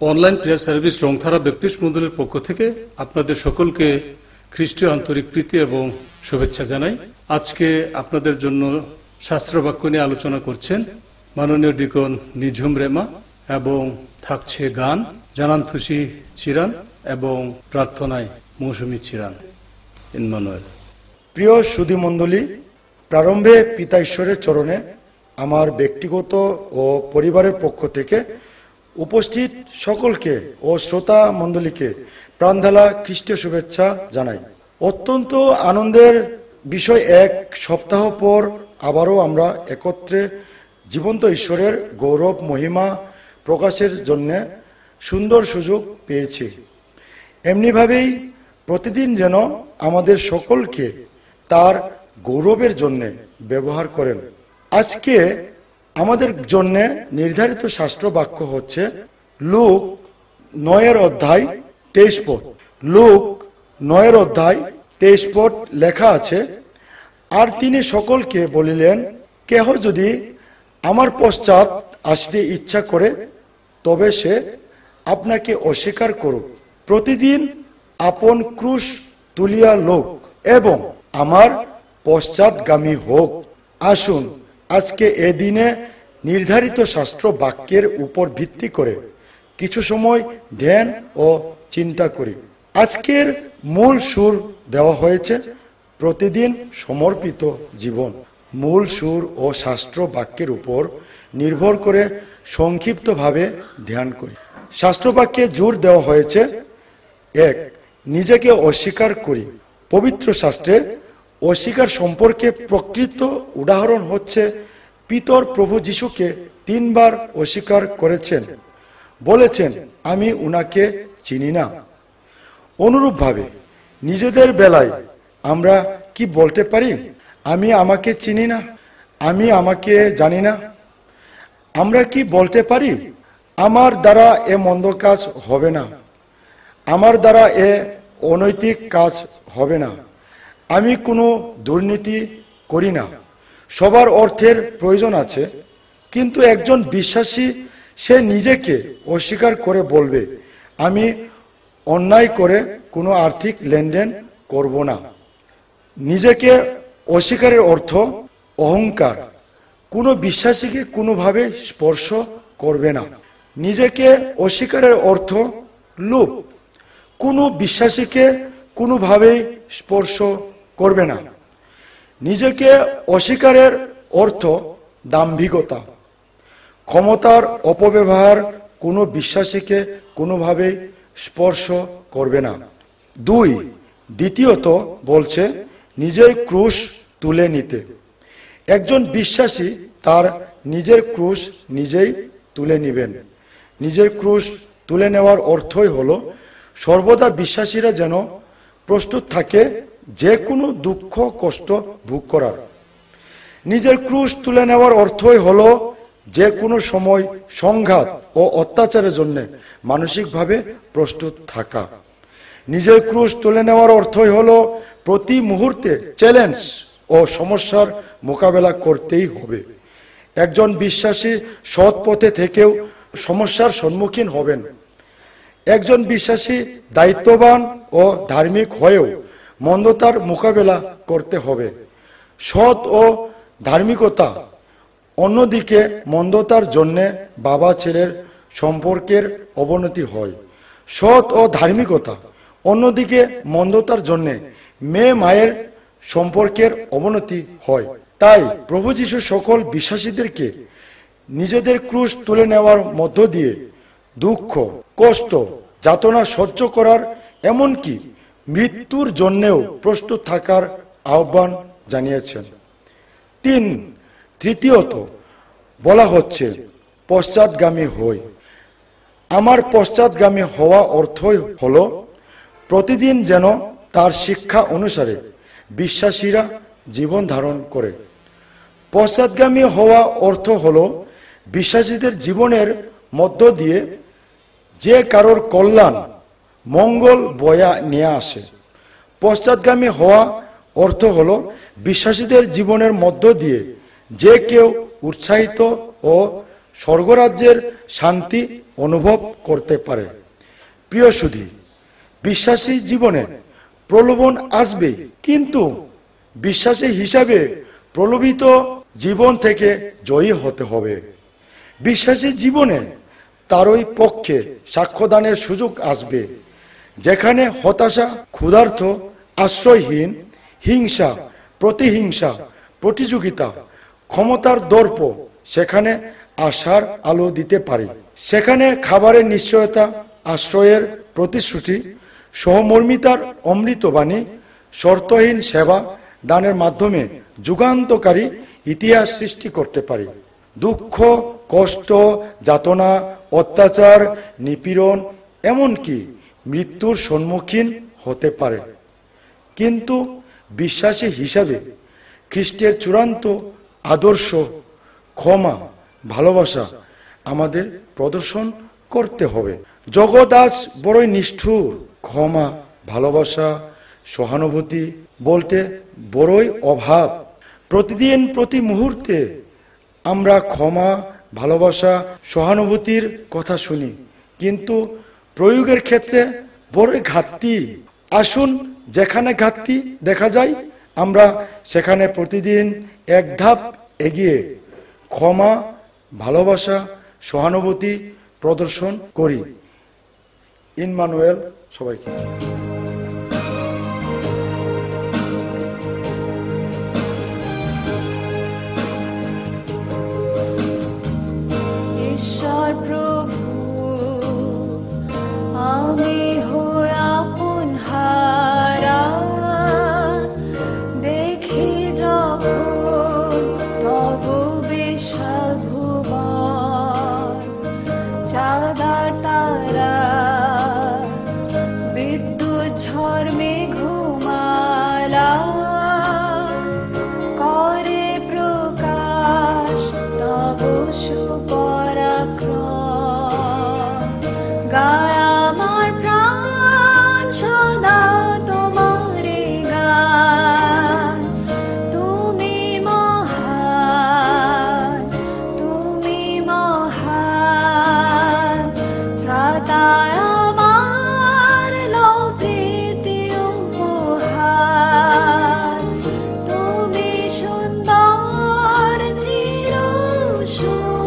Online prayer service রংথারা Baptist মণ্ডলীর পক্ষ থেকে আপনাদের সকলকে খ্রিস্টীয় আন্তরিক প্রীতি এবং শুভেচ্ছা জানাই। আজকে আপনাদের জন্য শাস্ত্রবাক্য নিয়ে আলোচনা করছেন মাননীয় ডিকন নিঝুম রেমা, এবং থাকছে গান জানান্থুসি চিরান এবং প্রার্থনায় মৌসুমী চিরান। ইম্মানুয়েল। প্রিয় সুধী মণ্ডলী, প্রারম্ভে পিতা ঈশ্বরের চরণে আমার ব্যক্তিগত ও পরিবারের পক্ষ থেকে উপস্থিত সকলকে ও শ্রোতা মণ্ডলীকে প্রাণঢালা খ্রিস্টীয় শুভেচ্ছা জানাই। অত্যন্ত আনন্দের বিষয়, এক সপ্তাহ পর আবারও আমরা একত্রে জীবন্ত ঈশ্বরের গৌরব মহিমা প্রকাশের জন্য সুন্দর সুযোগ পেয়েছি। এমনিভাবেই প্রতিদিন যেন আমাদের সকলকে তার গৌরবের জন্য ব্যবহার করেন। আজকে আমাদের জন্য নির্ধারিত শাস্ত্র বাক্য হচ্ছে লুক 9 অধ্যায় 23 পদ। লুক 9 অধ্যায় 23 পদ লেখা আছে, আর তিনি সকলকে বলিলেন, কেহ যদি আমার পশ্চাৎ আসতে ইচ্ছা করে তবে সে আপনাকে অস্বীকার করুক, প্রতিদিন আপন ক্রুশ তুলিয়া লোক এবং আমার পশ্চাৎগামী হোক। আসুন আজকে এদিনে নির্ধারিত শাস্ত্র বাক্যের উপর ভিত্তি করে কিছু সময় ধ্যান ও চিন্তা করি। আজকের মূল সুর দেওয়া হয়েছে প্রতিদিন সমর্পিত জীবন। মূল সুর ও শাস্ত্র বাক্যের উপর নির্ভর করে সংক্ষিপ্তভাবে ধ্যান করি। শাস্ত্র বাক্যে জোর দেওয়া হয়েছে, 1. নিজেকে অস্বীকার করি। পবিত্র শাস্ত্রে অস্বীকার সম্পর্কে প্রকৃত উদাহরণ হচ্ছে পিতর প্রভু যিশুকে 3 বার অস্বীকার করেছেন, বলেছেন আমি উনাকে চিনি না। অনুরূপভাবে নিজেদের বেলায় আমরা কি বলতে পারি? আমি আমাকে চিনি না, আমি আমাকে জানি না। আমরা কি বলতে পারি? আমার দ্বারা এ মন্দ কাজ হবে না, আমার দ্বারা এ অনৈতিক কাজ হবে না, আমি কোনো দুর্নীতি করি না। সবার অর্থের প্রয়োজন আছে, কিন্তু একজন বিশ্বাসী সে নিজেকে অস্বীকার করে বলবে, আমি অন্যায় করে কোনো আর্থিক লেনদেন করব না। নিজেকে অস্বীকারের অর্থ অহংকার, কোনো বিশ্বাসীকে কোনোভাবে স্পর্শ করবে না। নিজেকে অস্বীকারের অর্থ লোভ, কোনো বিশ্বাসীকে কোনোভাবেই স্পর্শ করবে না। নিজেকে অস্বীকারের অর্থ দাম্ভিকতা, ক্ষমতার অপব্যবহার, কোনো বিশ্বাসীকে কোনোভাবেই স্পর্শ করবে না। 2. দ্বিতীয়ত বলছে নিজের ক্রুশ তুলে নিতে। একজন বিশ্বাসী তার নিজের ক্রুশ নিজেই তুলে নেবেন। নিজের ক্রুশ তুলে নেওয়ার অর্থই হলো সর্বদা বিশ্বাসীরা যেন প্রস্তুত থাকে যে কোনো দুঃখ কষ্ট ভোগ করার। নিজের ক্রুশ তুলে নেওয়ার অর্থই হলো যে কোনো সময় সংঘাত ও অত্যাচারের জন্য মানসিকভাবে প্রস্তুত থাকা। নিজের ক্রুশ তুলে নেওয়ার অর্থই হলো প্রতি মুহূর্তে চ্যালেঞ্জ ও সমস্যার মোকাবেলা করতেই হবে। একজন বিশ্বাসী সৎ পথে থেকেও সমস্যার সম্মুখীন হবেন। একজন বিশ্বাসী দায়িত্ববান ও ধার্মিক হয়েও মন্দতার মোকাবেলা করতে হবে। সৎ ও ধার্মিকতা অন্যদিকে মন্দতার জন্যে বাবা ছেলের সম্পর্কের অবনতি হয়। সৎ ও ধার্মিকতা অন্যদিকে মন্দতার জন্যে মেয়ে মায়ের সম্পর্কের অবনতি হয়। তাই প্রভু যীশু সকল বিশ্বাসীদেরকে নিজেদের ক্রুশ তুলে নেওয়ার মধ্য দিয়ে দুঃখ কষ্ট যাতনা সহ্য করার, এমনকি মৃত্যুর জন্যেও প্রস্তুত থাকার আহ্বান জানিয়েছেন। 3. তৃতীয়ত বলা হচ্ছে পশ্চাৎগামী হই। আমার পশ্চাৎগামী হওয়া অর্থই হলো প্রতিদিন যেন তার শিক্ষা অনুসারে বিশ্বাসীরা জীবন ধারণ করে। পশ্চাৎগামী হওয়া অর্থ হলো বিশ্বাসীদের জীবনের মধ্য দিয়ে যে কারোর কল্যাণ মঙ্গল বয়া নিয়ে আসে। পশ্চাৎগামী হওয়া অর্থ হলো বিশ্বাসীদের জীবনের মধ্য দিয়ে যে কেউ উৎসাহিত ও স্বর্গরাজ্যের শান্তি অনুভব করতে পারে। প্রিয় সুধী, বিশ্বাসী জীবনে প্রলোভন আসবে, কিন্তু বিশ্বাসী হিসাবে প্রলোভিত জীবন থেকে জয়ী হতে হবে। বিশ্বাসী জীবনে তারই পক্ষে সাক্ষ্যদানের সুযোগ আসবে, যেখানে হতাশা, ক্ষুধার্ত, আশ্রয়হীন, হিংসা, প্রতিহিংসা, প্রতিযোগিতা, ক্ষমতার দর্প, সেখানে আশার আলো দিতে পারে। সেখানে খাবারের নিশ্চয়তা, আশ্রয়ের প্রতিশ্রুতি, সহমর্মিতার অমৃতবাণী, শর্তহীন সেবা দানের মাধ্যমে যুগান্তকারী ইতিহাস সৃষ্টি করতে পারে। দুঃখ, কষ্ট, যাতনা, অত্যাচার, নিপীড়ন, এমনকি মৃত্যুর সম্মুখীন হতে পারে, কিন্তু বিশ্বাসী হিসাবে খ্রিস্টের চূড়ান্ত আদর্শ, ক্ষমা, ভালোবাসা আমাদের প্রদর্শন করতে হবে। জগৎ আজ বড়ই নিষ্ঠুর। ক্ষমা, ভালোবাসা, সহানুভূতি বলতে বড়ই অভাব। প্রতিদিন, প্রতি মুহূর্তে আমরা ক্ষমা, ভালোবাসা, সহানুভূতির কথা শুনি, কিন্তু প্রয়োগের ক্ষেত্রে বড়ই ঘাটতি। আসুন, যেখানে ঘাটতি দেখা যায় আমরা সেখানে প্রতিদিন এক ধাপ এগিয়ে ক্ষমা, ভালোবাসা, সহানুভূতি প্রদর্শন করি। ইম্মানুয়েল সবাইকে। ঈশ্বর প্রভু, আমি হই আপন হারা, দেখি যখন তব বিশাল ভুবন, চাঁদার তারা, বিদ্যুৎ ঝড় মেঘমালা, করে প্রকাশ তব সুপরাক্রম। গায় আমার প্রাণ সদা তোমারে গান, তুমি মহান, তুমি মহান। ত্রাতায় আমার লও প্রীতি উপহার, তুমি সুন্দর, চির সুন্দর।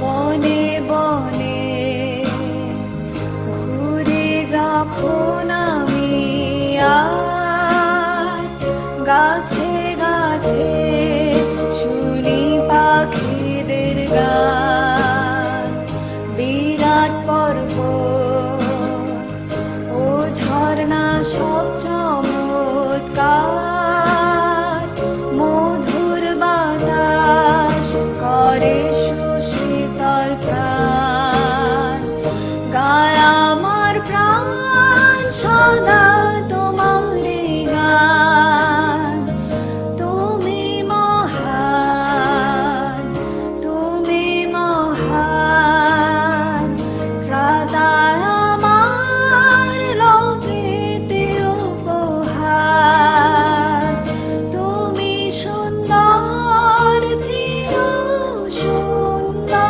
বনে বনে ঘুরে যখন আমি, আর গাছে গাছে শুনি পাখিদের গান। বিরাট পর্বত ও ঝর্ণা সব চমৎকার, মধুর বাতাস করে সুশীতল প্রাণ। গায় আমার প্রাণ সদা তোমারে গান, তুমি মহান, তুমি মহান। ত্রাতায় আমার লও প্রীতি উপহার, তুমি সুন্দর, চির সুন্দর।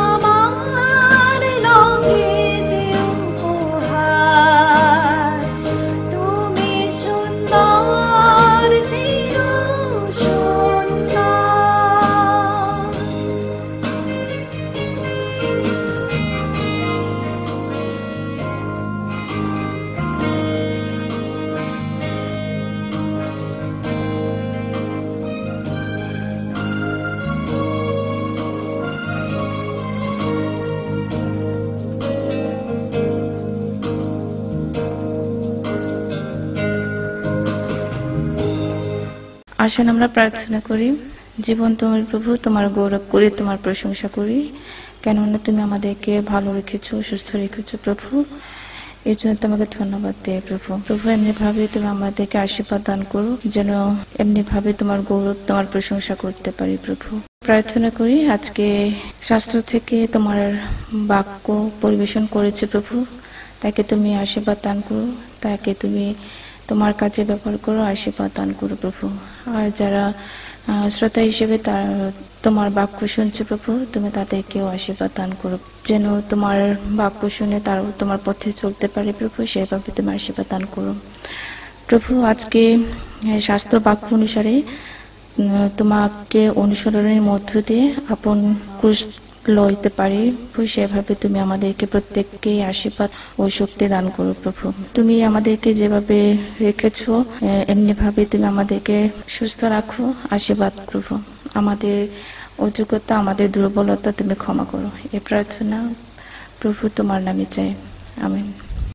আমার লভ্রেতে উপহার। তুমি সুন্দর চির সুন্দর। আসুন আমরা প্রার্থনা করি। জীবন তোমার প্রভু, তোমার গৌরব করি, তোমার প্রশংসা করি, কেননা তুমি আমাদেরকে ভালো রেখেছো, সুস্থ রেখেছো প্রভু। এই জন্য তোমাকে ধন্যবাদ দেয় প্রভু। প্রভু এমনি ভাবে তুমি আমাদেরকে আশীর্বাদ দান করো, যেন এমনি ভাবে তোমার গৌরব, তোমার প্রশংসা করতে পারি প্রভু। প্রার্থনা করি আজকে শাস্ত্র থেকে তোমার বাক্য পরিবেশন করেছে প্রভু, তাকে তুমি আশীর্বাদ দান করো, তাকে তুমি তোমার কাছে ব্যবহার করো, আশীর্বাদ দান করো প্রভু। আর যারা শ্রোতা হিসেবে তোমার বাক্য শুনছে প্রভু, তুমি তাদেরকেও আশীর্বাদ দান করো, যেন তোমার বাক্য শুনে তারাও তোমার পথে চলতে পারে প্রভু, সেভাবে তুমি আশীর্বাদ দান করো প্রভু। আজকে শাস্ত্র বাক্য অনুসারে তোমাকে অনুসরণের মধ্য দিয়ে আপন ক্রুশ লইতে পারি প্রভু, সেভাবে তুমি আমাদেরকে প্রত্যেককে আশীর্বাদ ও শক্তি দান করো প্রভু। তুমি আমাদেরকে যেভাবে রেখেছো এমনি ভাবে তুমি আমাদেরকে সুস্থ রাখো, আশীর্বাদ প্রভু। আমাদের অযোগ্যতা, আমাদের দুর্বলতা তুমি ক্ষমা করো। এ প্রার্থনা প্রভু তোমার নামে চাই, আমিন।